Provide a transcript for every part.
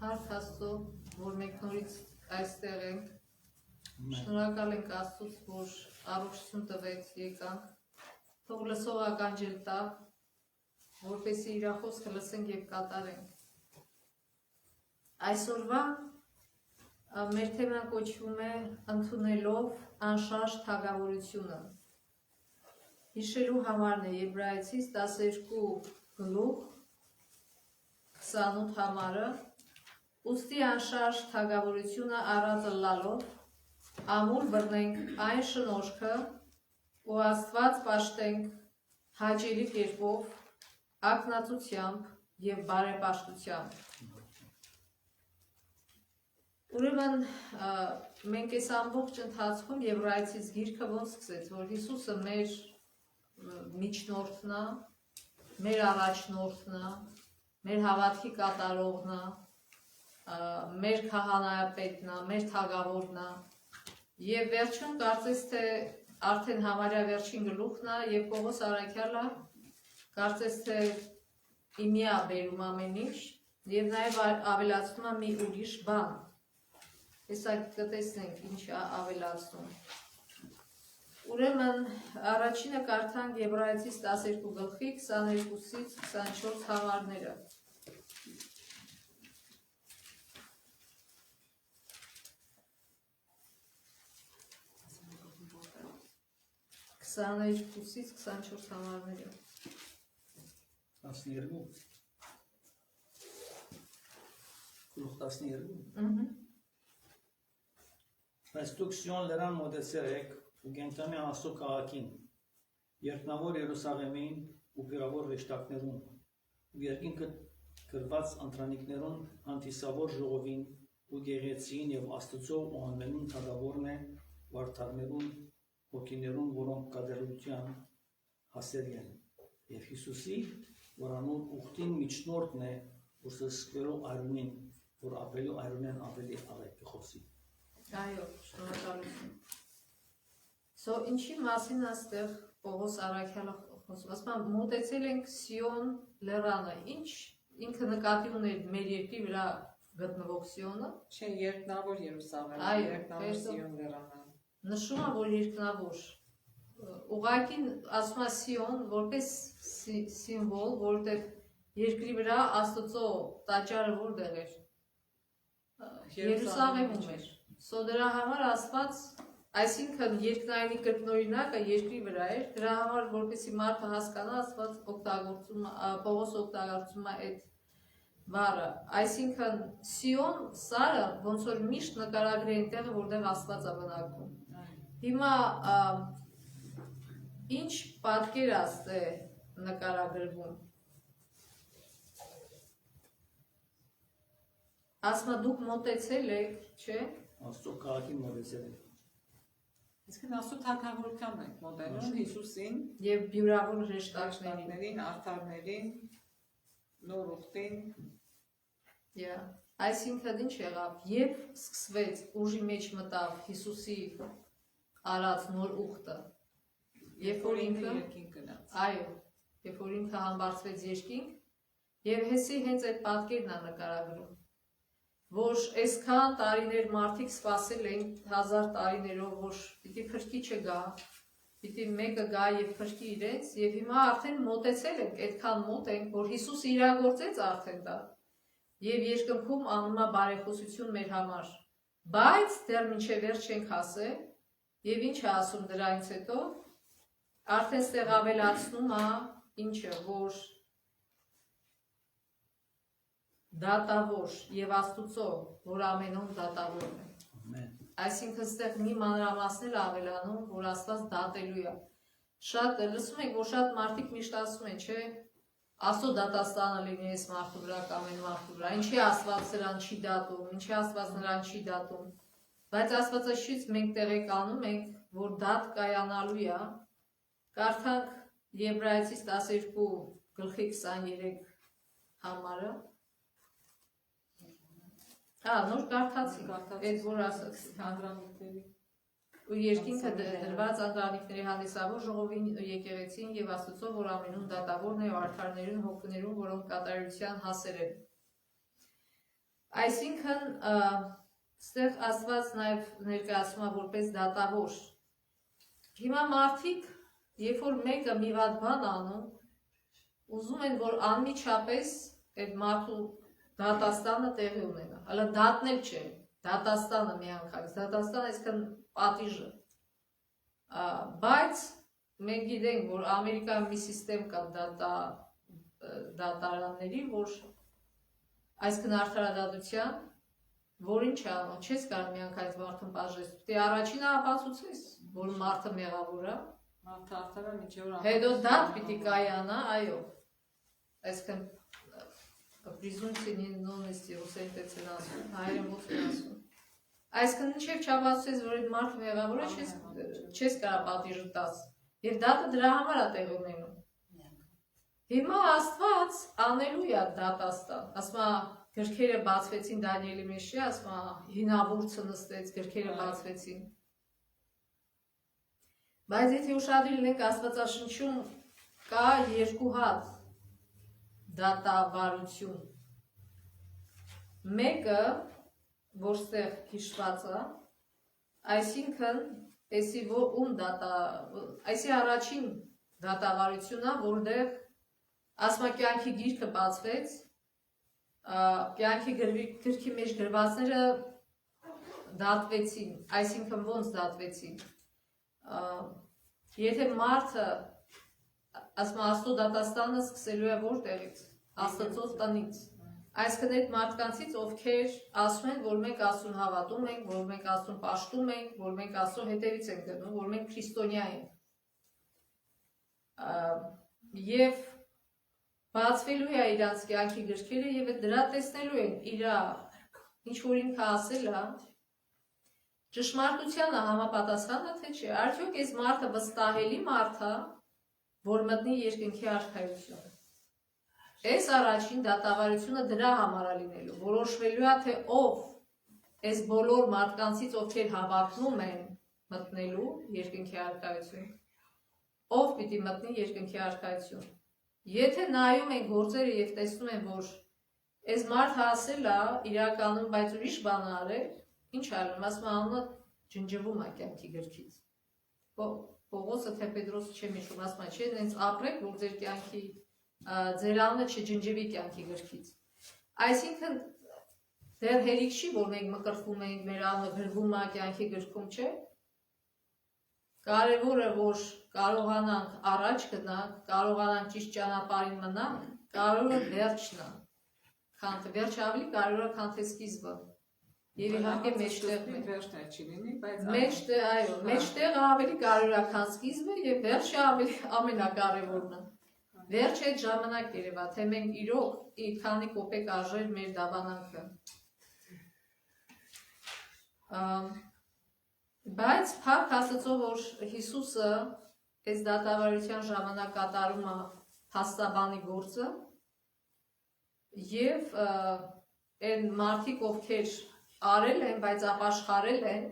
Հարկ Աստծո, որ մենք նորից այստեղ ենք, շնորհակալ ենք Աստծուց, որ առողջություն տվեց եկանք, թող լսող ականջել տա, որպեսզի իր խոսքը լսենք եւ կատարենք։ Այսօրվա մեր թեման կոչվում է ընդունելով անշարժ թագավորությունը։ Հիշելու համարն է Եբրայեցիս 12:28 համարը, ուստի անշարժ թագավորությունը առածը լալով, ամուր բռնենք այն շնորհքը ու Աստված պաշտենք հաճելի կերպով, ակնածությամբ եւ բարեպաշտությամբ։ Ուրեմն մենք այս ամբողջ ընթացքում Եբրայեցիս գիրքը ոնց սկսեց, որ Հիսուսը մեր միջնորդն է, մեր առաջնորդն է, մեր հավատքի կատարողն է, մեր քահանայապետն է, մեր թագավորն է, եւ վերջում կարծես թե արդեն համարյա վերջին գլուխն է եւ Պողոս Արաքյալը կարծես թե իմիա բերում ամեն ինչ եւ նաեւ ավելացնում է մի ուրիշ բան։ Հեսա կտեսնենք ինչ է ավելացնում։ Ուրեմն առաջինը կարդանք Եբրայեցիս 12:22-ից 24 համարները։ Ից 24 համարները 12 Բայց դուք Սիոն լեռան մոտեցել եք ու կենտրոնի Աստծո քաղաքին, երկնավոր Երուսաղեմին ու գրավոր հեշտակներուն, ու երկինքը գրված ընտրանիքներուն հանդիսավոր ժողովին ու գեղեցին եւ Աստծո ու անմենուն թագավորն է վարդարներուն հոգիներուն, որոնք կատարելության հասել են, եւ Հիսուսի, որ անոր ուխտին միջնորդն է, որ սկսվելու այրունին, որ ապրելու այրունեն ավելի աղետ կխոսի։ Այո, շնորհակալություն։ So ինչի մասին աստեղ Պողոս Արաքյալը խոսում, ասում է մոտեցել ենք Սիոն լեռանը, ինչ ինքը նկատի ուներ մեր երկրի վրա գտնվող Սիոնը։ Չէ, երկնավոր Երուսաղեմ, երկնավոր Սիոն լեռանը։ Նշում է, որ երկնավոր, ուղղակի ասում է Սիոն, որպես սիմվոլ, որտեղ երկրի վրա Աստծո տաճարը որտեղ էր։ Երուսաղեմում էր։ So դրա համար Աստված, այսինքն երկնայինի կրկնօրինակը երկրի վրա էր, դրա համար որպեսզի մարդը հասկանա, Աստված օգտագործում, Պողոս օգտագործում է այդ բառը, այսինքն Սիոն սարը ոնց որ միշտ նկարագրի այն տեղը, որտեղ Աստված է բնակվում։ Հիմա ինչ պատկերաստ է նկարագրվում։ Ասма դուք մոտեցել եք, չէ՞։ Աստծո քաղաքին մոտեցել եք։ Իսկ Աստծո թագավորության ենք մոտենում Հիսուսին եւ բյուրավոր հեշտակներին, արդարներին, նոր ուխտին։ Այսինքն ինչ եղավ, եւ սկսվեց ուժի մեջ մտավ Հիսուսի արած նոր ուխտը։ Երբ որ ինքը երկինք գնաց։ Այո, երբ որ ինքը համբարձվեց երկինք, եւ հեսի հենց այդ պատկերն է նկարագրում, որ այսքան տարիներ մարդիկ սպասել են 1000 տարիներով, որ պիտի փրկիչը գա, պիտի մեկը գա եւ փրկի իրենց, եւ հիմա արդեն մոտեցել ենք, այդքան մոտ ենք, որ Հիսուսը իրագործեց արդեն դա։ Եվ երկնքում անում է բարեխոսություն մեր համար, բայց դեռ մինչև վերջ չենք հասել, եւ ինչ է ասում դրանից հետո, արդեն ստեղ ավելացնում է ինչը, որ դատավոր եւ Աստուծո, որ ամենուն դատավորն է։ Ամեն։ Այսինքն ստեղ մի մանրամասներ ավելանում, որ Աստված դատելու է։ Շատ լսում ենք, որ շատ մարդիկ միշտ ասում են, չէ՞, Աստծո դատաստանը լինի այս մարդու վրա կամ այն մարդու վրա, ինչի Աստված նրան չի դատում, ինչի Աստված նրան չի դատում, բայց Աստվածաշունչից մենք տեղեկանում ենք, որ դատ կայանալու է։ Կարդանք Եբրայեցիս 12:23 համարը։ Նոր կարդացի, այդ որ ասացի, հանդրանիքների ու երկինքը դրված անդրանիքների հանդիսավոր ժողովին եկեղեցին եւ Աստծո, որ ամենուն դատավորն է ու արդարներուն հոգիներուն, որոնք կատարելության հասել են։ Այսինքն ստեղ Աստված նաև ներկայացում է որպես դատավոր։ Հիմա մարդիկ, երբ որ մեկը մի վատ բան անում, ուզում են, որ անմիջապես այդ մարդու դատաստանը տեղի ունենա։ Հələ դատնել չէ, դատաստանը միանգամից, դատաստանը այսքան պատիժը։ Բայց մենք գիտենք, որ Ամերիկայում մի սիստեմ կա դատարանների, որ այսքան արդարադատության, որ ինչ է անում, չես կարող միանգամից մարդուն պատժես, դե առաջինը ապացուցես, որ մարդը մեղավոր է, Մարդը արդար է մինչև որ հետո դատ պիտի կայանա, այո, այսքան պրիզումպցիա невиновности ուսերտեց են ասում, հայերեն ով են ասում, այսքան ինչև չապացուցես, որ այդ մարդը մեղավոր է, չես կարող պատիժը տաս, եւ դատը դրա համար է տեղի ունենում։ Հիմա Աստված անելու է դատաստան, ասում է գրքերը բացվեցին Դանիելի մեջ չէ, ասում է հինավուրցը նստեց, գրքերը բացվեցին։ Բայց եթե ուշադրի լինենք Աստվածաշնչում կա երկու հատ դատավարություն։ Մեկը, որ ստեղ հիշված է, այսինքն այսի առաջին դատավարությունն է, որտեղ ասում է կյանքի գիրքը բացվեց, կյանքի գրքի մեջ գրվածները դատվեցին, այսինքն ոնց դատվեցին։ Եթե մարդը, ասում է Աստծո դատաստանը սկսելու է որտեղից, Աստծո տնից, այսինքն այդ մարդկանցից, ովքեր ասում են, որ մենք Աստծուն հավատում ենք, որ մենք Աստծուն պաշտում ենք, որ մենք Աստծո հետևից ենք գնում, որ մենք քրիստոնյա ենք։ Եվ բացվելու է իրանց կյանքի գրքերը եւ դրա տեսնելու են իրա ինչ որ ինքը ասել է ճշմարտությանը համապատասխան է թե չէ, արդյոք այս մարդը վստահելի մարդ է, որ մտնի երկնքի արքայություն։ Այս առաջին դատավարությունը դրա համար է լինելու, որոշվելու է թե ով այս բոլոր մարդկանցից, ովքեր հավակնում են մտնելու երկնքի արքայություն, ով պիտի մտնի երկնքի արքայություն։ Եթե նայում են գործերը եւ տեսնում են, որ այս մարդը ասել է իրականում, բայց ուրիշ բան արել, ինչ արել, ասում է անունը ջնջվում է կյանքի գրքից։ Պողոսը թե Պետրոսը չեմ հիշում, ասում է, չէ, նենց ապրեք, որ ձեր կյանքի ձեր անունը չջնջվի կյանքի գրքից։ Այսինքն դեռ հերիք չի, որ մենք մկրտվում ենք, մեր անունը գրվում է կյանքի գրքում, չէ։ Կարևորը, որ կարողանանք առաջ գնանք, կարողանանք ճիշտ ճանապարհին մնանք, կարևորը վերջն է։ Վերջը ավելի կարևոր է, քան թե սկիզբը։ Եվ իհարկե մեջտեղն է։ Վերջն է չի լինի, բայց մեջտեղ, այո, մեջտեղը ավելի կարևոր է, քան սկիզբը, եւ վերջը ավելի ամենակարևորն է։ Վերջը այդ ժամանակ երևա, թե մենք իրոք քանի կոպեկ արժեր մեր դավանանքը։ Բայց փառք Աստծո, որ Հիսուսը այս դատավարության ժամանակ կատարում է փաստաբանի գործը եւ այն մարդիկ, ովքեր արել են, բայց ապաշխարել են,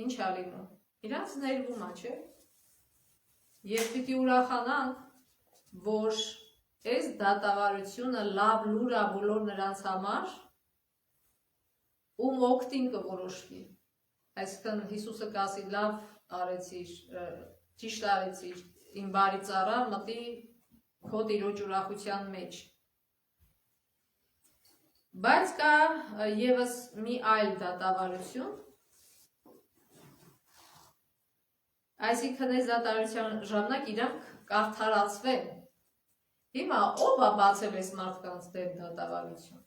ինչ է լինում։ Իրանց ներվում է, չէ՞։ Եվ պիտի ուրախանանք, որ այս դատավարությունը լավ լուր է բոլոր նրանց համար, ում օգտին կորոշվի։ Այսինքն Հիսուսը կասի լավ արեցիր, ճիշտ արեցիր, իմ բարի ծառա մտի քո տիրոջ ուրախության մեջ։ Բայց կա եւս մի այլ դատավարություն, այսինքն այս դատավարության ժամանակ իրանք կարդարացվեն։ Հիմա ով է բացել այս մարդկանց դեմ դատավարություն։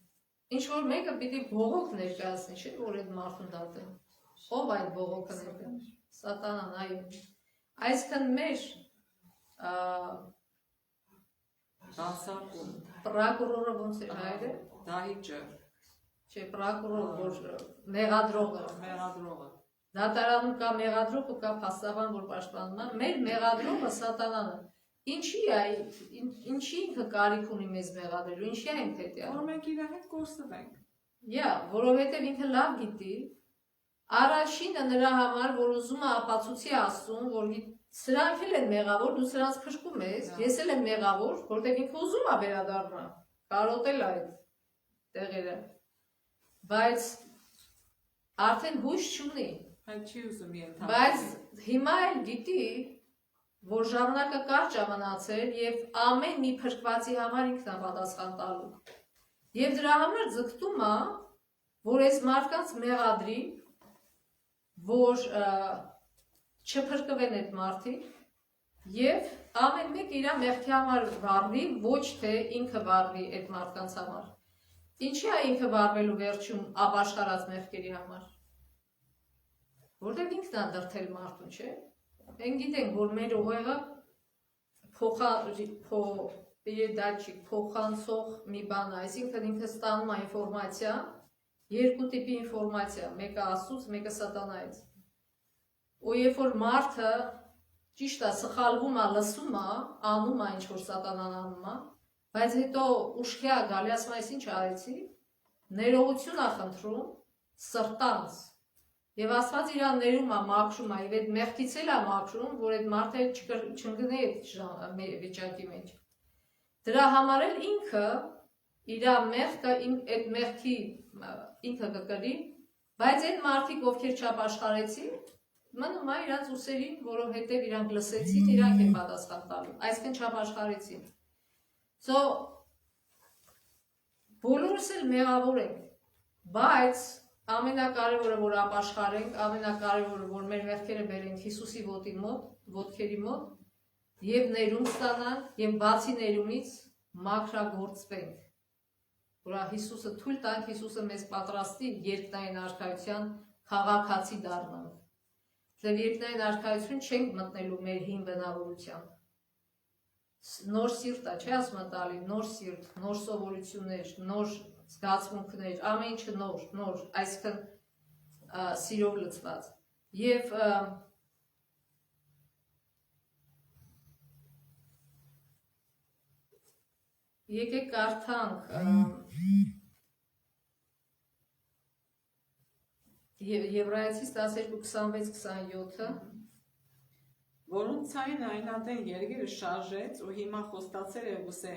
Ինչ որ մեկը պիտի բողոք ներկայացնի, չէ՞ որ այդ մարդուն դատեն։ Ով այդ բողոքը ներկայացնի։ Սատանան, այո։ Այսինքն մեր դասակում պրոկուրորը ոնց էր հայերը։ դահիճը Չէ, պրոկուրոր, որ մեղադրողը։ Դատարանում կա մեղադրող ու կա փաստաբան, որ պաշտպանում է։ Մեր մեղադրողը Սատանան է։ Ինչի է, ինչի ինքը կարիք ունի մեզ մեղադրելու, ինչի է ինքը հետեւում։ Որ մենք իր հետ կորսվենք։ Որովհետև ինքը լավ գիտի, առաջինը նրա համար, որ ուզում է ապացուցի ասում, որ սրանք էլ են մեղավոր, դու սրանց փրկում ես, ես էլ եմ մեղավոր, որտեղ ինքը ուզում է վերադառնալ, կարոտել այդ տեղերը։ բայց արդեն հույս չունի, Այդ չի ուզում ենթադրել։ բայց հիմա էլ գիտի, որ ժամանակը կարճ է մնացել եւ ամեն մի փրկվածի համար ինքն է պատասխան տալու։ Եվ դրա համար ձգտում է, որ այս մարդկանց մեղադրի, որ չփրկվեն այդ մարդիկ եւ ամեն մեկ իր մեղքի համար վառվի, ոչ թե ինքը վառվի այդ մարդկանց համար։ Ինչի է ինքը վառվելու վերջում ապաշխարած մեղքերի համար։ Որտեղ ինքն է դրթել մարդուն, չէ՞։ Մենք գիտենք, որ մեր ուղեղը փոխանցող մի բան է, այսինքն ինքը ստանում է ինֆորմացիա, երկու տիպի ինֆորմացիա, մեկը Աստծուց, մեկը սատանայից։ Ու երբ որ մարդը ճիշտ է, սխալվում է, լսում է, անում է ինչ որ սատանան անում է, բայց հետո ուշքի է գալի, ասում է, ինչ արեցի, ներողություն է խնդրում սրտանց։ Եվ Աստված իրան ներում է, մաքրում է, եւ այդ մեղքից էլ է մաքրում, որ այդ մարդը չընկնի այդ վիճակի մեջ։ Դրա համար էլ ինքը իր մեղքը, այդ մեղքի ինքը կկրի, բայց այդ մարդիկ, ովքեր չապաշխարեցին, մնում է իրանց ուսերին, որովհետև իրանք լսեցին, իրանք են պատասխան տալու, այսինքն չապաշխարեցին։ So բոլորս էլ մեղավոր ենք, բայց ամենակարևորը, որ ապաշխարենք, ամենակարևորը, որ մեր մեղքերը բերենք Հիսուսի ոտքերի մոտ եւ ներում ստանանք եւ բացի ներումից մաքրագործվենք, որ Հիսուսը թույլ տանք, Հիսուսը մեզ պատրաստի երկնային արքայության քաղաքացի դառնանք։ Եվ երկնային արքայություն չենք մտնելու մեր հին բնավորությամբ։ Նոր սիրտ է, չէ՞ ասում են տալի, նոր սիրտ, նոր սովորություններ, նոր զգացմունքներ, ամեն ինչը նոր, այսինքն սիրով լցված։ Եվ եկեք կարդանք Եբրայեցիս 12:26-27-ը, Որոնց ցային այնատեն երգիրը շարժեց ու հիմա խոստացել է ուսե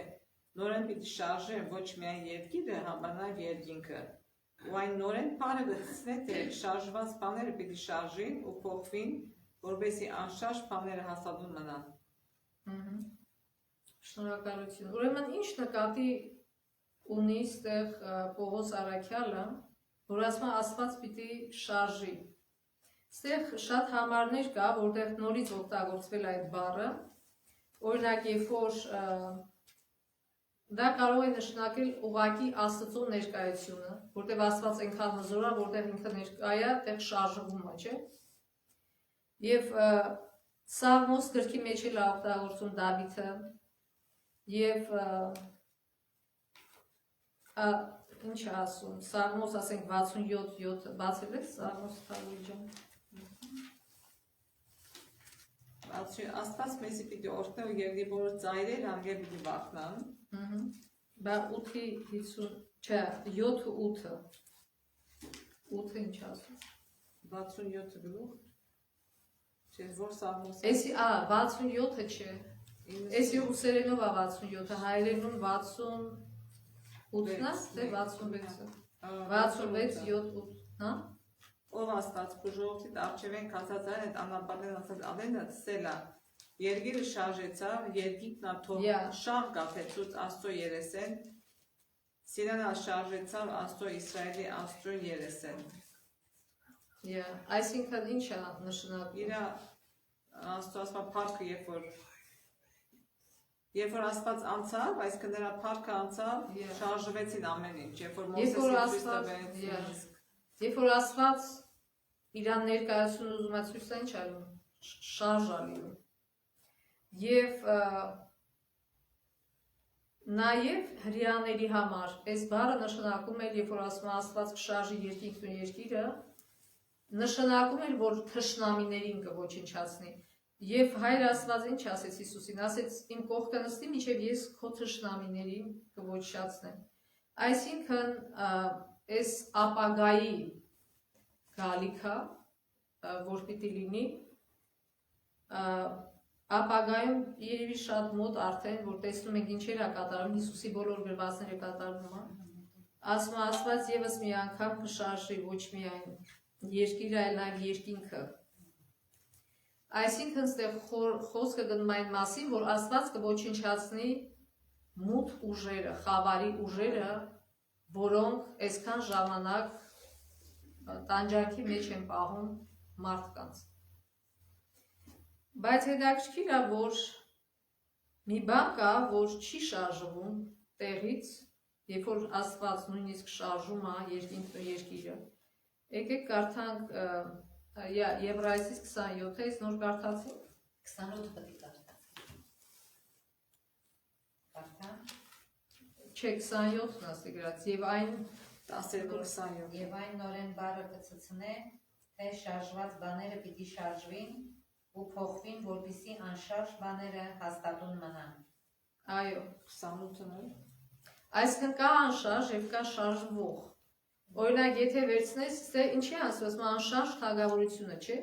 նորեն պիտի շարժեն ոչ միայն երգիրը, համանալ երկինքը, ու այն նորեն բանը գցնե, թե շարժված բաները պիտի շարժին ու փոխվին, որովհետեւ անշարժ բաները հաստատուն մնան։ Շնորհակալություն։ Ուրեմն ինչ նկատի ունի այստեղ Պողոս Արաքյալը, որ ասում է Աստված պիտի շարժի։ Այստեղ շատ համարներ կա, որտեղ նորից օգտագործվել է այդ բառը։ Օրինակ, երբ որ դա կարող է նշանակել ուղղակի Աստծո ներկայությունը, որտեղ Աստված այնքան հզոր է, որտեղ ինքը ներկա է, այդտեղ շարժվում է, չէ՞։ Եվ Սաղմոս գրքի մեջ էլ է օգտագործում Դավիթը, եւ ինչ է ասում, Սաղմոս ասենք 67 բացել եք Սաղմոս Թագուրջան։ Աստված մեզի պիտի օրհնի ու երգի բոլոր ծայրեր անգել պիտի վախնան։ Բա 8-50, չէ, 7-8-ը։ 8-ը ինչ ասում։ 67 գլուխ։ Չէ, որ Սաղմոս։ Էսի, 67-ը չէ։ Էսի ուսերենով է 67-ը, հայերենում 68-ն է, թե 66-ը։ 66, 7-8, հա։ Ով Աստված բժողովի արչևեն կացածային այդ անապատեն ասած ավենը սելա երգիրը շարժեցավ, երգինքն աթով շաղ գաթեցուց Աստծո երեսեն, սիրանը շարժեցավ Աստծո Իսրայելի Աստծո երեսեն։ Այսինքն ինչ է նշանակում։ Իրա Աստծո ասма փառքը երբ որ Աստված անցավ, այսինքն նրա փառքը անցավ, շարժվեցին ամեն ինչ, երբ որ Մովսեսը ցույց Երբ որ Աստված իրան ներկայացուն ուզում է ցույց տա, ինչ անում, շարժ ալինում։ Եվ նաև հրեաների համար, այս բառը նշանակում է, երբ որ ասում է Աստված կշարժի երկինքն ու երկիրը, նշանակում է, որ թշնամիներին կոչնչացնի։ Եվ Հայր Աստված ինչ ասեց Հիսուսին, ասեց իմ կողքը նստի, մինչև ես քո թշնամիներին կոչնչացնեմ։ Այսինքն այս ապագայի գալիքը, որ պիտի լինի, ապագայում երևի շատ մոտ արդեն, որ տեսնում ենք ինչեր է կատարում, Հիսուսի բոլոր գրվածները կատարվում է, ասում Աստված եւս մի անգամ կշարժի ոչ միայն երկիրը, այլ նաեւ երկինքը։ Այսինքն ստեղ խոսքը գնում այն մասին, որ Աստված կոչնչացնի մութ ուժերը, խավարի ուժերը, որոնք այսքան ժամանակ տանջանքի մեջ են պահում մարդկանց։ Բայց հետաքրքիր է, որ մի բան կա, որ չի շարժվում տեղից, երբ որ Աստված նույնիսկ շարժում է երկինքն ու երկիրը։ Եկեք կարդանք Եբրայեցիս 27-ից նոր կարդացինք։ 28 պետք է կարդացի։ Կարդա։ Չէ, 27-ն ասի գրած, եւ այն 12-27 Եվ այն նորեն բառը կցցնե, թե շարժված բաները պիտի շարժվին ու փոխվին, որպեսզի անշարժ բաները հաստատուն մնան։ այո, 28-ն էլ։ այսինքն կա անշարժ եւ կա շարժվող։ Օրինակ, եթե վերցնես, թե ինչի է ասում, անշարժ թագավորությունը, չէ՞։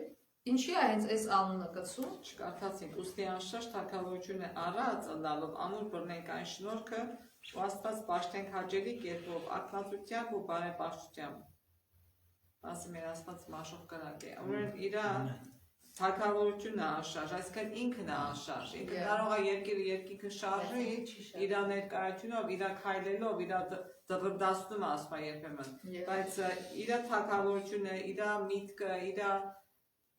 Ինչի է հենց այս անունը կցում։ Չկարդացինք, ուստի անշարժ թագավորությունը առած ըլլալով ամուր բռնենք այն շնորհքը, ու Աստված պաշտենք հաճելի կերպով, ակնածությամբ ու բարեպաշտությամբ։ Ասի մեր Աստված մաշող կրակ է։ Ուրեմն իր թագավորությունը անշարժ, այսինքն ինքն է անշարժ։ Ինքը կարող է երկինքը շարժի, իր ներկայությունով, իր քայլելով, իր դվրդացնում ասում երբեմն։ Բայց իր թագավորությունը, իր միտքը, իր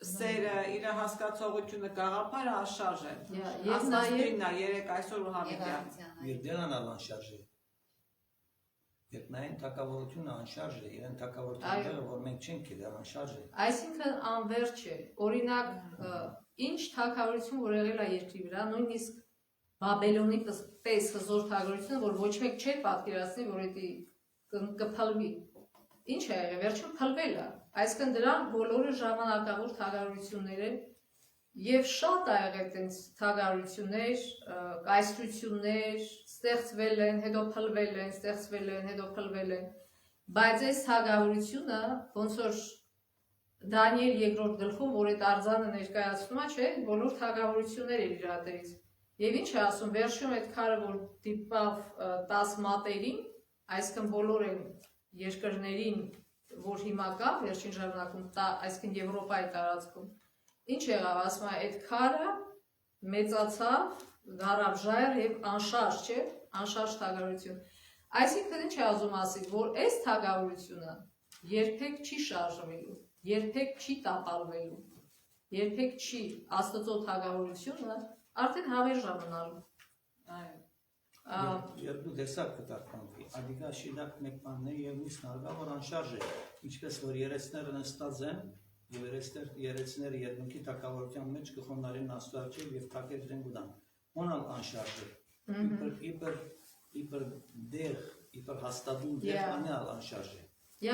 սերը, իր հասկացողությունը գաղափարը անշարժ է։ Աստվածնույնն է երեք այսօր ու հավիտյան։ Եվ դերան անշարժ է։ Երբ նայեն թագավորությունը անշարժ է, իրեն թագավորությունը, որ մենք չենք դեռ անշարժ է։ Այսինքն անվերջ է։ Օրինակ, ինչ թագավորություն որ եղել է երկրի վրա, նույնիսկ Բաբելոնի պես հզոր թագավորությունը, որ ոչ մեկ չէր պատկերացնի, որ դա կփլվի։ Ինչ է եղել, վերջում փլվել է։ Այսինքն դրանք բոլորը ժամանակավոր թագավորություններ են եւ շատ ա եղել այդպես թագավորություններ, կայսրություններ, ստեղծվել են, հետո փլվել են, ստեղծվել են, հետո փլվել են։ Բայց այս թագավորությունը ոնց որ Դանիել 2-րդ գլխում, որ այդ արձանը ներկայացնում է, չէ, բոլոր թագավորություններ էր իր հատերից։ Եվ ինչ է ասում, վերջում այդ քարը, որ դիպավ 10 մատերին, այսինքն բոլոր են երկրներին, որ հիմա կա, վերջին ժամանակում, այսինքն Եվրոպայի տարածքում, ինչ եղավ, ասում է, այդ քարը մեծացավ, դառավ ժայռ եւ անշարժ, չէ, անշարժ թագավորություն։ Այսինքն ինչ է ասում ասի, որ այս թագավորությունը երբեք չի շարժվելու, երբեք չի տապալվելու, երբեք չի Աստծո թագավորությունը արդեն հավերժ մնալու։ Երկու տեսակ կտարբանվի, ադիգա շիդակ մեկ բանն է եւ մյուսն արգա որ անշարժ է, ինչպես որ երեցները նստած են եւ երեցները երկնքի թագավորության մեջ կխոնարին աստուածը եւ թակեր դեն գուտան։Ոնալ անշարժ է։ Իբր դեր, իբր հաստատուն դեր անալ անշարժ է։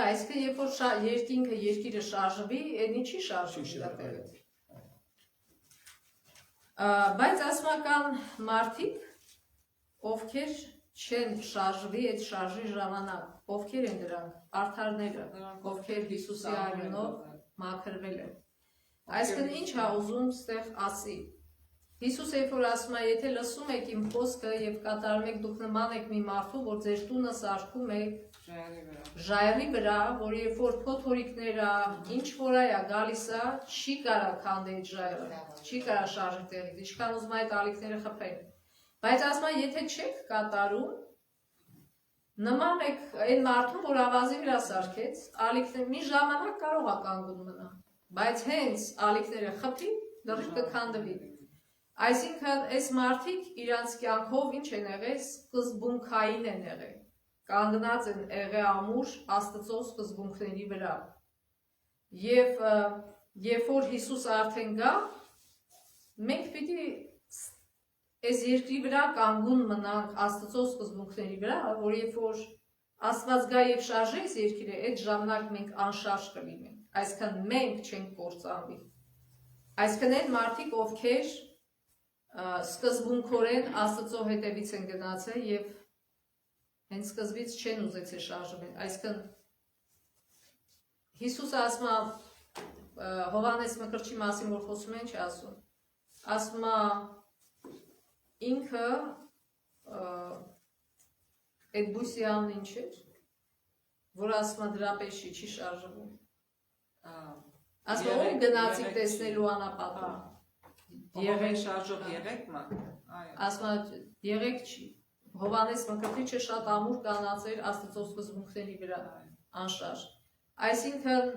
Այսինքն երբ որ երկինքը երկիրը շարժվի, այնի չի շարժվի։ Բայց ասմական մարդիկ, ովքեր չեն շարժվի այդ շարժի ժամանակ, ովքեր են դրանք, արդարները, ովքեր Հիսուսի արյունով մաքրվել են։ Այսինքն ինչ է ուզում ստեղ ասի։ Հիսուս երբ որ ասում է, եթե լսում եք իմ խոսքը եւ կատարում եք, դուք նման եք մի մարդու, որ ձեր տունը սարքում եք ժայռի վրա, որ երբ որ փոթորիկները ինչ որ է գալիս է, չի կարա քանդի այդ ժայռը, չի կարա շարժի տեղից, ինչքան ուզում այդ ալիքները խփեն։ Բայց ասում է, եթե չեք կատարում, նման եք այն մարդուն, որ ավազի վրա սարքեց, ալիքները մի ժամանակ կարող է կանգուն մնա, բայց հենց ալիքները խփի, դեռ կքանդվի։ Այսինքն այս մարդիկ իրանց կյանքով ինչ են եղել, սկզբունքային են եղել, կանգնած են եղել ամուր Աստծո սկզբունքների վրա։ Եվ երբ որ Հիսուս արդեն գա, մենք պիտի այս երկրի վրա կանգուն մնանք Աստծո սկզբունքների վրա, որ երբ որ Աստված գա եւ շարժի այս երկիրը, այդ ժամանակ մենք անշարժ կլինենք, այսինքն մենք չենք կործանվի։ Այսինքն այն մարդիկ, ովքեր սկզբունքորեն Աստծո հետևից են գնացել եւ հենց սկզբից չեն ուզեցել շարժվել։ Այսինքն Հիսուսը ասում է Հովհաննես Մկրտչի մասին, որ խոսում են, չի ասում։ Ասում է ինքը այդ բույսի անունը ինչ էր։ որ ասում է դրա պես չի շարժվում։ Ասում Եղեք, ով գնացիք եղեք տեսնելու անապատում։ Եղեք շարժով եղեք մա։ Այո։ Ասում է եղեք չի։ Հովանես Մկրտիչը շատ ամուր կանացեր Աստծո սկզբունքների վրա անշարժ։ Այսինքն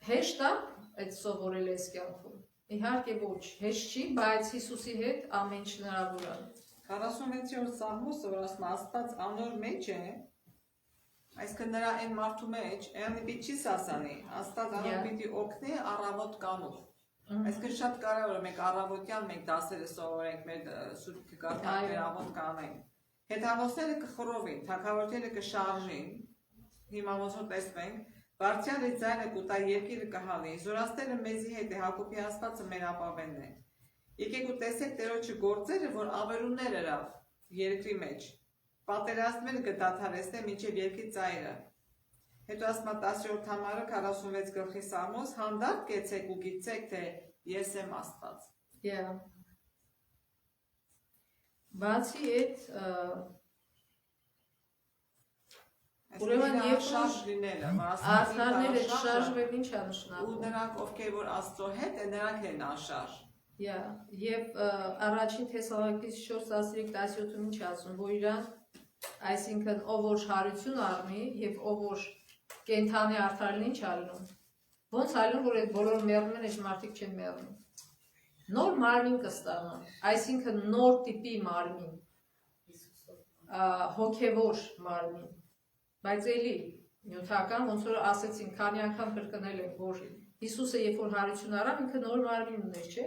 հեշտ է այդ սովորել այս կյանքում։ Իհարկե ոչ, հեշտ չի, բայց Հիսուսի հետ ամեն ինչ հնարավոր է։ 46-րդ Սաղմոսը, որ ասում է Աստված անոր մեջ է, այսինքն նրա այն մարդու մեջ, այն պիտի չի սասանի, Աստված անոր պիտի օգնի առավոտ կանով։ Այսինքն շատ կարևոր է մենք առավոտյան մենք դասերը սովորենք, մեր սուրբ կգարտանք, մեր առավոտ կանենք։ Հետհավոսները կխռովին, թագավորները կշարժին, հիմա ոնց որ տեսնենք, Բարձյալի ձայնը կուտա երկիրը կհալի, զորաստերը մեզի հետ է, Հակոբի Աստվածը մեր ապավենն է։ Եկեք ու տեսեք Տերոջը գործերը, որ ավերուններ երավ երկրի մեջ։ Պատերազմները կդադարեցնե մինչև երկրի ծայրը։ Հետո ասում է 10-րդ համարը 46 գլխի Սաղմոս, հանդարտ կեցեք ու գիտեք, թե ես եմ Աստված։ Բացի այդ Ուրեմն եւ շարժ լինելը, Արթարները շարժվեն ինչ է ու նշանակում։ նրանք ովքեր որ Աստծո հետ են, նրանք են անշարժ։ Եվ առաջին Թեսաղոնիկից 4:13-17-ում ինչ ասում, որ իրան, այսինքն ով որ հարություն առնի եւ ով որ կենթանի արդարին ինչ ալնում։ Ոնց ալնում, որ այդ բոլոր մեռնում են, այս մարդիկ չեն մեռնում։ Նոր մարմին կստանան, այսինքն նոր տիպի մարմին, հոգևոր մարմին, բայց էլի նյութական, ոնց որ ասեցին, քանի անգամ կրկնել ենք, որ Հիսուսը երբ որ հարություն առավ, ինքը նոր մարմին ուներ, չէ՞։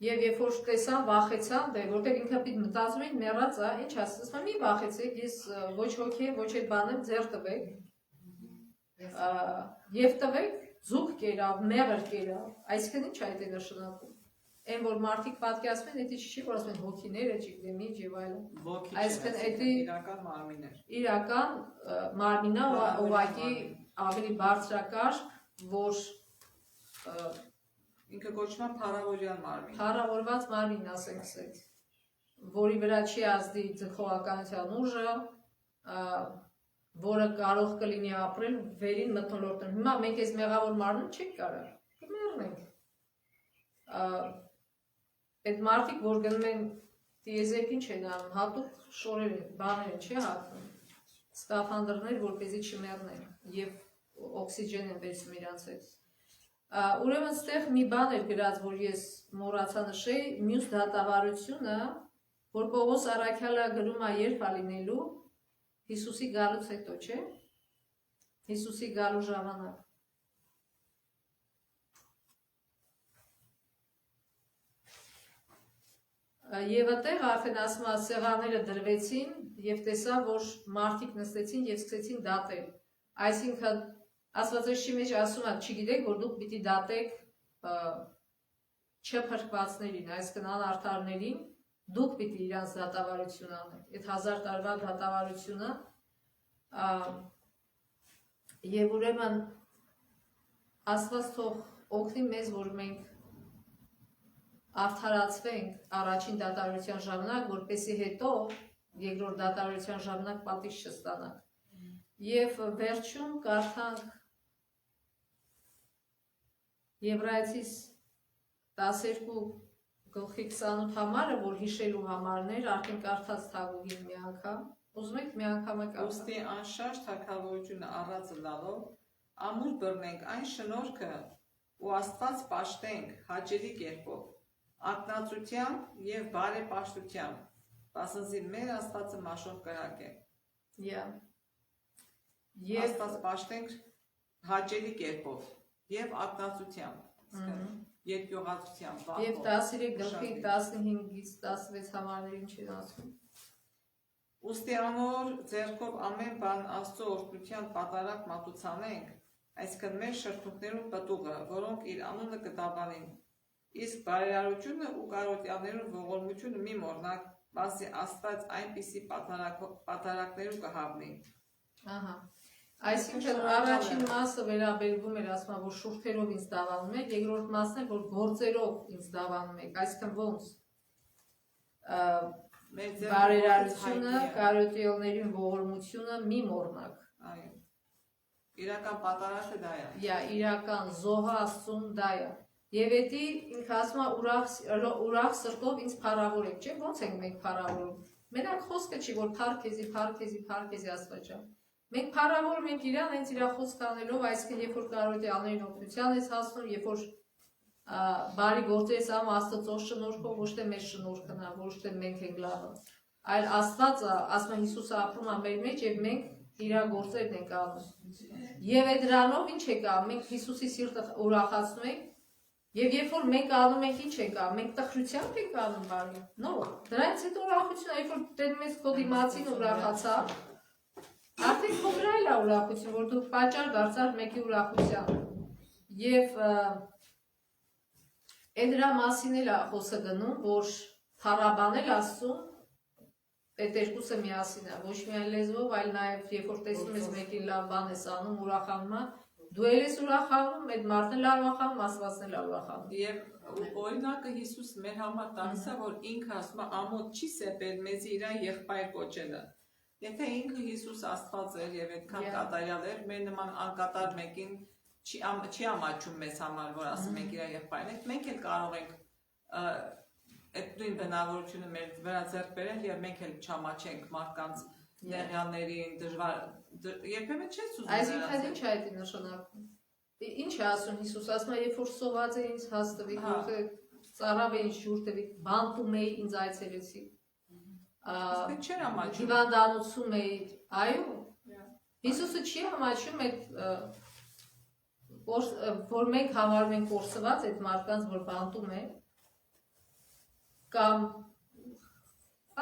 Եվ երբ որ տեսան, վախեցան, դե որտեղ ինքը պիտի մտածում էին մեռած է, ինչ ասում, մի վախեցեք, ես ոչ հոգի եմ, ոչ այդ բանը ձեռ տվեք։ Եվ տվեք, զուգ կերավ, մեղր կերավ, այսինքն ինչ այդ է նշանակում։ Այն որ մարդիկ պատկերացնում են, դա չի որ ասում են հոգիները, ճիգդեմի եւ այլն։ Այսինքն դա իրական մարմին է։ Իրական մարմինը ուղղակի ավելի բարձրակարգ, որ ինքը կոչվում է փառավորյալ մարմին։ Փառավորված մարմին, ասենք ասած, որի վրա չի ազդի ձգողականության ուժը, որը կարող կլինի ապրել վերին մթնոլորտում։ Հիմա մենք այս մեղավոր մարմին չենք կարող, կմեռնենք։ Այդ մարդիկ, որ գնում են տիեզերք ինչ են անում, հատուկ շորեր են, բաներ են, չի հատվում, սկաֆանդրներ, որպեսզի չմեռնեն և օքսիջեն են վերցնում իրանց հետ։ Ուրեմն ստեղ մի բան էր գրած, որ ես մոռացա նշեի, մյուս դատավարությունը, որ Պողոս առաքյալը գրում է երբ է լինելու, Հիսուսի գալուց հետո, չէ՞։ Հիսուսի գալու ժամանակ։ Եվ այդտեղ արդեն ասում է սեղանները դրվեցին եւ տեսա, որ մարդիկ նստեցին եւ սկսեցին դատել։ Այսինքն Աստվածաշնչի մեջ ասում է, չգիտեք, որ դուք պիտի դատեք չփրկվածներին, այսինքն անարդարներին, դուք պիտի իրանց դատավարություն անեք։ Այդ 1000 տարվա դատավարությունը եւ ուրեմն Աստված թող օգնի մեզ, որ մենք արդարացվենք առաջին դատավարության ժամանակ, որպեսզի հետո երկրորդ դատավարության ժամանակ պատիժ չստանանք։ Եվ վերջում կարդանք Եբրայեցիս 12 գլխի 28 համարը, որ հիշելու համարներ, արդեն կարդաց թագուհին մի անգամ, ուզում եք մի անգամ կարդալ։ Ոստի անշարժ թագավորությունը առած լալով, ամուր բռնենք այն շնորհքը ու Աստված պաշտենք հաճելի կերպով, ակնածությամբ եւ բարեպաշտությամբ, բասնզի մեր Աստվածը մաշող կրակ է։ Եվ Աստված պաշտենք հաճելի կերպով եւ ակնածությամբ, երկյուղացությամբ, եւ 13 գլխի 15-ից 16 համարներին չի ասում։ Ուստի անոր ձեռքով ամեն բան Աստծո օրհնության պատարակ մատուցանենք, այսինքն մեր շրթունքներում պտուղը, որոնք իր անունը կդավանին, իսկ բարերարությունը ու կարոտյաներուն ողորմությունը մի մոռնաք, բացի Աստված այնպիսի պատարակներու կհավնի։ Ահա։ Այսինքն առաջին մասը վերաբերվում էր, ասում որ շուրթերով ինձ դավանում եք, երկրորդ մասն է, որ գործերով ինձ դավանում եք, այսինքն ոնց։ Մեր ձեռքով բարերարությունը, հայտնի է։ կարոտիոլներին ողորմությունը մի մոռնաք։ Այո։ Իրական պատարաշը դա է։ Իրական զոհը Աստծուն դա է։ Եվ էդի ինքը ասում է ուրախ սրտով ինձ փառավորեք, չէ՞, ո՞նց ենք մենք փառավորում։ Մենակ խոսքը չի, որ փառքեզի Աստված ջան։ Մենք փառավորում ենք իրան հենց իր խոսքը անելով, այսինքն երբ որ կարոտիալներին օգնության ես հասնում, երբ որ բարի գործեր ես անում Աստծո շնորհքով, ոչ թե մեր շնորհքն է, ոչ թե մենք ենք լավը, այլ Աստվածը, ասում է Հիսուսը ապրում է մեր մեջ եւ մենք իր գործերն ենք անում։ Եվ այդ դրանով ինչ եք անում, մենք Հիսուսի սիրտը ուրախացնում ենք, եւ երբ որ մենք անում ենք ինչ ենք անում, մենք տխրությամբ ենք անում բարի։ No, դրանից հետո ուրախությունը, երբ որ դեպի մեզ քո դիմացին ուրախացավ, արդեն քո վրա է ուրախություն, որ դու պատճառ դարձար մեկի ուրախության։ Եվ այդ դրա մասին էլ է խոսքը գնում, որ թառաբանել Աստծուն այդ երկուսը միասին է, ոչ միայն լեզվով, այլ նաև երբ որ տեսնում ես մեկին լավ բան ես անում, ուրախանում է, դու ես ուրախանում, այդ մարդն էլ ուրախանում, Աստվածն էլ ուրախանում։ Եվ օրինակը Հիսուս մեր համար տալիս է, որ ինքը ասում է ամոթ չի սեպել մեզ իր եղբայր կոչելը։ Եթե ինքը Հիսուս Աստված էր եւ այդքան կատարյալ էր, մեր նման անկատար մեկին չի ամաչում մեզ համար, որ ասում ենք իր եղբայրն է, մենք էլ կարող ենք այդ նույն բնավորությունը մեր վրա ձեռք բերել եւ մենք էլ չամաչենք մարդկանց նեղյաններին, դժվար երբեմն չես ուզում։ Այսինքն ինչ է դա նշանակում։ Ինչ է ասում Հիսուս, ասում է, երբ որ սոված է ինձ հաստվի, որտեղ ծարավ է ինձ ջուր տվի, բանտում էի ինձ այցելեցի։ Չէր ամաչում։ Հիվանդանոցում էի, այո։ Հիսուսը չի ամաչում այդ որ մենք համարում ենք կորսված այդ մարդկանց, որ բանտում է, կամ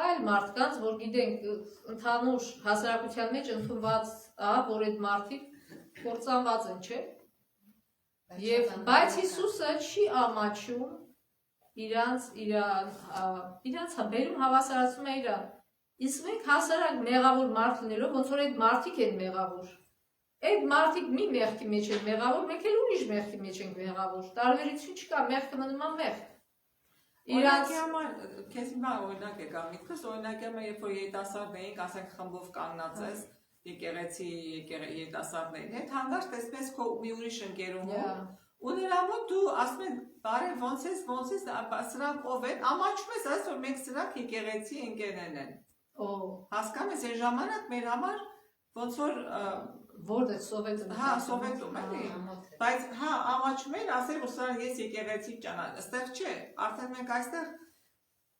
այլ մարդկանց, որ գիտենք ընդհանուր հասարակության մեջ ընդունված է, որ այդ մարդիկ կործանված են, չէ՞։ Բայց Հիսուսը չի ամաչում իրանց բերում հավասարացում է իրան։ Իսկ մենք հասարակ մեղավոր մարդ լինելով, ոնց որ այդ մարդիկ են մեղավոր։ Այդ մարդիկ մի մեղքի մեջ են մեղավոր, մենք էլ ուրիշ մեղքի մեջ ենք մեղավոր։ Տարբերություն չկա, մեղքը մնում է մեղք։ Իրանց համար քեզ հիմա օրինակ եկա միտքս, օրինակ եկա երբ որ երիտասարդ էինք, ասենք խմբով կանգնած ես, եկեղեցի երիտասարդների հետ, հանդարտ տեսնես քո մի ուրիշ ընկերուհու, ու նրա մոտ դու ասում ես, բարև ոնց ես, սրանք ով են, ամաչում ես, ասես որ մենք սրանք եկեղեցի ընկերներ են։ Հասկանում ես, այս ժամանակ մեր համար ոնց որ որտեղ սովետում հա սովետում էլի, բայց հա ամաչում են ասել որ սրանք ես եկեղեցի ճանաչ, այստեղ չէ, արդեն մենք այստեղ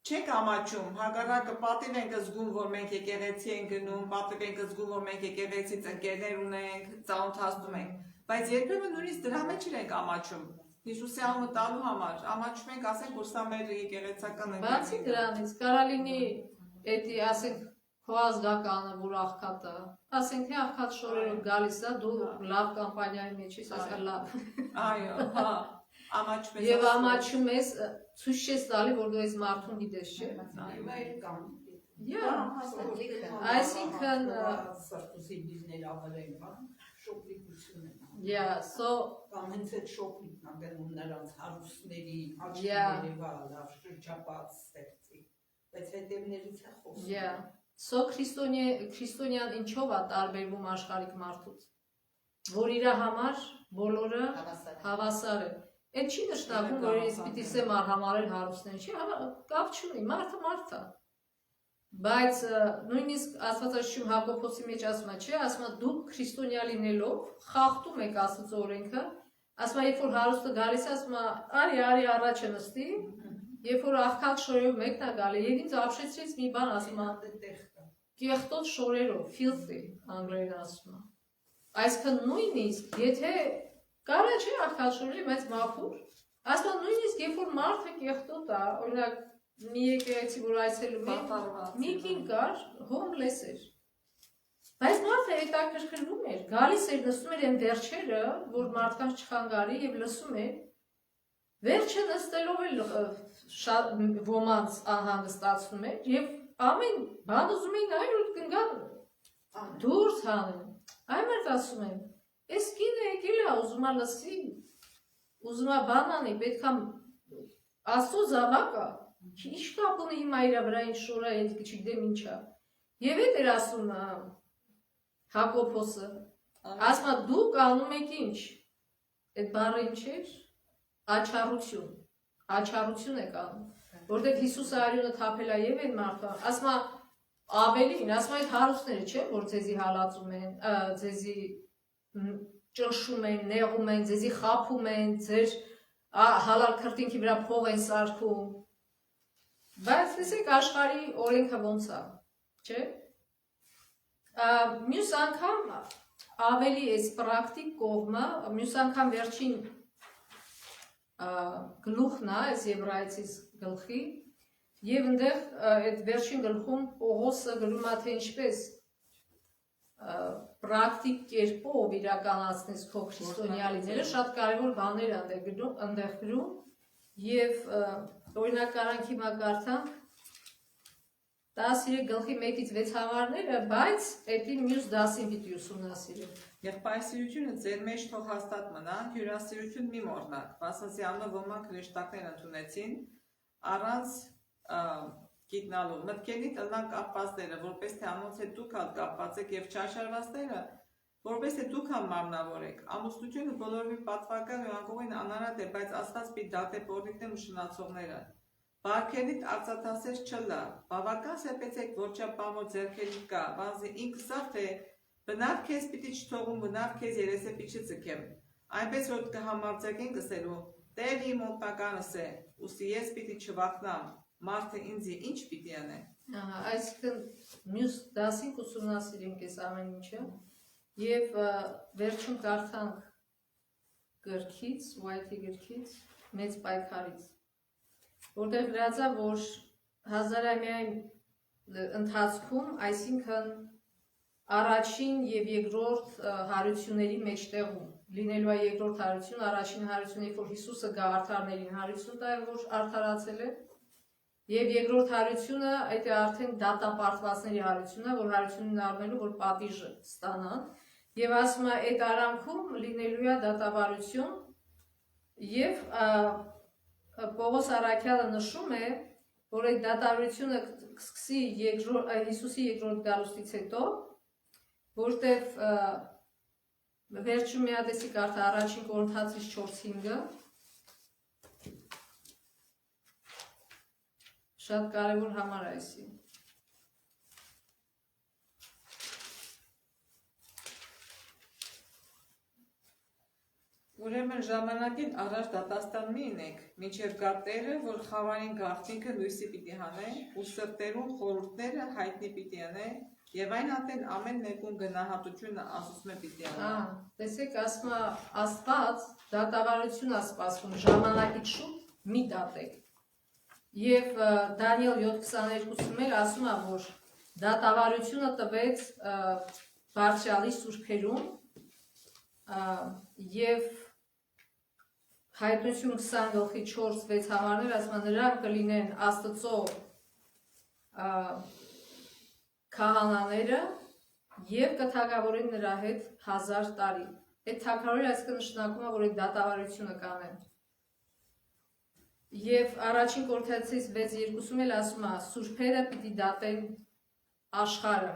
չենք ամաչում, հակառակը պատիվ ենք զգում, որ մենք եկեղեցի ենք գնում, պատիվ ենք զգում, որ մենք եկեղեցից ընկերներ ունենք, ծանոթացնում ենք, բայց երբեմն նույնիսկ դրա մեջ ենք ամաչում։ Հիսուսի անունը տալու համար ամաչում ենք, ասենք որ սա մեր եկեղեցական ընկերներ։ Բացի դրանից կարա լինի էդի ասենք քո ազգականը, որ աղքատը, ասենք թե աղքատ շորերով գալիս է, դու լավ կամպանիայի մեջ ես, ասա լավ։ Այո, հա, ամաչում ես։ Եվ ամաչում ես, ցույց չես տալի, որ դու այս մարդուն գիտես, չէ։ Այսինքն սրտուսի բիզներ ավերեն, շոպլիկություն են։ Կամ հենց այդ շոպլիկն անգնում նրանց հարուստների, աչքերի վրա, շրջապատ ստեղծի, բայց հետևներից է խոսում։ Քրիստոնյան ինչով է տարբերվում աշխարհիկ մարդուց, որ իր համար բոլորը հավասար է։ Այդ չի նշանակում, որ ես պիտի սեմ համարել հարուստներին, չի, կապ չունի, մարդը մարդ է։ Բայց նույնիսկ Աստվածաշունչում Հակոբոսի մեջ ասում է, չէ, ասում է դուք քրիստոնյա լինելով խախտում եք Աստծո օրենքը, ասում է երբ որ հարուստը գալիս է, ասում է արի առաջը նստի, երբ որ աղքատ շորերով մեկն է գալի, եւ ինձ ապշեցրեց մի բան, ասում է կեղտոտ շորերով, filthy անգլերեն ասում է։ Այսինքն նույնիսկ եթե կարա չէ աղքատ շորերի, բայց մաքուր, ասում է նույնիսկ երբ որ մարդը կեղտոտ է, օրինակ մի եկեղեցի որ այցելում է, մի կին կար, հոմլես էր։ Բայց մարդը հետաքրքրվում էր, գալիս էր, նստում էր այն վերջերը, որ մարդկանց չխանգարի եւ լսում էր։ Վերջը նստելով էլ ոմանց անհանգստացնում էր եւ ամեն բան ուզում էին այլ ու կնգան դուրս հանեն։ Այն մերտ ասում են, այս կինը եկել է ուզում է լսի, ուզում է բան անի, պետք է Աստծո զավակը, Ինչ կապ ունի հիմա իր վրա ինչ շորա է, չգիտեմ ինչա։ Եվ այդ էր ասում Հակոբոսը, ասում է դուք անում եք ինչ։ Այդ բառը ինչ էր։ Աչառություն։ Աչառություն եք անում։ Որտեղ Հիսուսը արյունը թափել է եւ այն մարդը, ասում է ավելին, ասում է այդ հարուստները չէ, որ ձեզի հալածում են, ձեզի ճնշում են, նեղում են, ձեզի խաբում են, ձեր հալալ քրտինքի վրա փող են սարքում։ Բայց տեսեք աշխարհի օրենքը ոնց է, չէ՞։ Մյուս անգամ ավելի էս պրակտիկ կողմը, մյուս անգամ վերջին գլուխն է, այս եբրայեցիս գլխի, եւ այնտեղ այդ վերջին գլխում Պողոսը գրում է թե ինչպես պրակտիկ կերպով իրականացնես քո քրիստոնյա լինելը, շատ կարևոր բաներ այնտեղ գրում եւ օրինակ կարանք հիմա կարդանք 13 գլխի 1-ից 6 համարները, բայց այդին մյուս դասին պիտի ուսումնասիրենք։ Եղբայրասիրությունը ձեր մեջ թող հաստատ մնա, հյուրասիրություն մի մոռնաք, վասնզի անով ոմանք հրեշտակներ ընդունեցին, առանց գիտնալու, մտքերի տնակ կապվածները, որպես թե անոնց հետ դուք հատ կապված եք և չաշարվածները, որպես թե դուք համ մարմնավոր եք, ամուսնությունը բոլորովի պատվական ու անկողին անարատ է, բայց Աստված պիտի դատե պոռնիկներն ու շնացողները։ Բարքերիդ արծաթասեր չլա, բավական սեպեցեք, որ չապամոր ձեռքերիդ կա, վազի ինքը սավ թե բնավ քեզ պիտի չթողում, բնավ քեզ երեսեպի չձգեմ, այնպես որ կհամարձակեն կսելու, Տեր իմ օգնականս է, ուստի ես պիտի չվախնամ, մարդը ինձի ինչ պիտի անե։ Այսինքն մյուս դասին կուսումնասիրենք այս ամեն ինչը եւ վերջում կարդանք գրքից, White-ի գրքից, մեծ պայքարից, որտեղ գրած է, որ հազարամյա ընթացքում, այսինքն առաջին եւ երկրորդ հարությունների մեջտեղում լինելու է երկրորդ հարություն, առաջին հարությունը, որ Հիսուսը գա արդարներին հարություն տա, որ արդարացել է, եւ երկրորդ հարությունը այդ է արդեն դատապարտվածների հարությունն է, որ հարությունն առնելու, որ պատիժը ստանան, եւ ասում է այդ արանքում լինելու է դատավարություն, եւ Պողոս Առաքյալը նշում է, որ այդ դատավարությունը կսկսի Հիսուսի երկրորդ գալուստից հետո, որտեղ վերջում մի հատեսի կարդա առաջին Կորինթացիս 4:5-ը, շատ կարևոր համար այսի։ Ուրեմն ժամանակին առաջ դատաստան մի ինեք, մինչև գա Տերը, որ խավարին գաղտնիքը լույսի պիտի հանե, ու սրտերում խորհուրդները հայտնի պիտի անե, եւ այն ատեն ամեն մեկուն գնահատությունը ասում է պիտի անա։ Տեսեք, ասում է Աստված դատավարություն է սպասվում, ժամանակից շուտ մի դատեք։ Եվ Դանիել 7:22-ում էլ ասում է, որ դատավարությունը տվեց Բարձրյալի սուրբերում եւ Հայտնություն 20:4-6 համարներ ասում է նրանք կլինեն Աստծո քահանաները եւ կթագավորեն նրա հետ 1000 տարի։ Այդ թագավորը այսինքն նշանակում է, որ այդ դատավարությունը կանեն։ Եվ առաջին Կորինթացիս 6:2-ում էլ ասում է սուրբերը պիտի դատեն աշխարհը։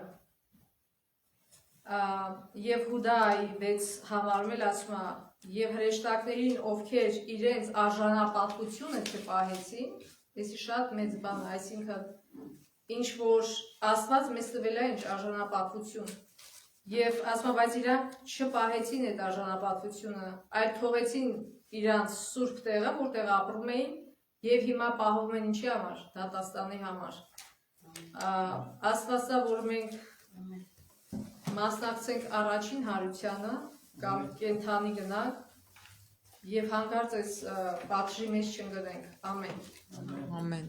Եվ Հուդայի 6 համարում էլ ասում է եւ հրեշտակներին, ովքեր իրենց արժանապատվությունը չպահեցին, դեսի շատ մեծ բան է, այսինքն ինչ որ Աստված մեզ տվել է ինչ արժանապատվություն եւ ասում է բայց իրանք չպահեցին այդ արժանապատվությունը, այլ թողեցին իրանց սուրբ տեղը, որտեղ ապրում էին եւ հիմա պահում են ինչի համար, դատաստանի համար։ Աստվածա, որ մենք մասնակցենք առաջին հարությանը կամ կենթանի գնանք եւ հանկարծ այս պատժի մեջ չընկնենք։ Ամեն։ Ամեն։